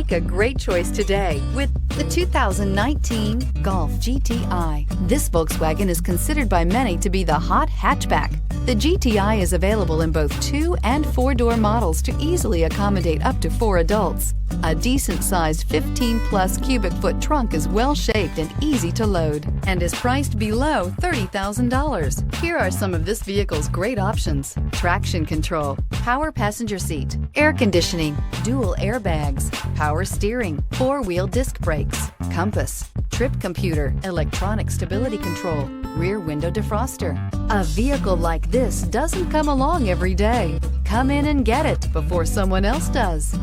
Make a great choice today with the 2019 Golf GTI. This Volkswagen is considered by many to be the hot hatchback. The GTI is available in both 2- and 4-door models to easily accommodate up to 4 adults. A decent-sized 15-plus cubic foot trunk is well-shaped and easy to load and is priced below $30,000. Here are some of this vehicle's great options: traction control, power passenger seat, air conditioning, dual airbags, power steering, 4-wheel disc brakes, compass, trip computer, electronic stability control, rear window defroster. A vehicle like this doesn't come along every day. Come in and get it before someone else does.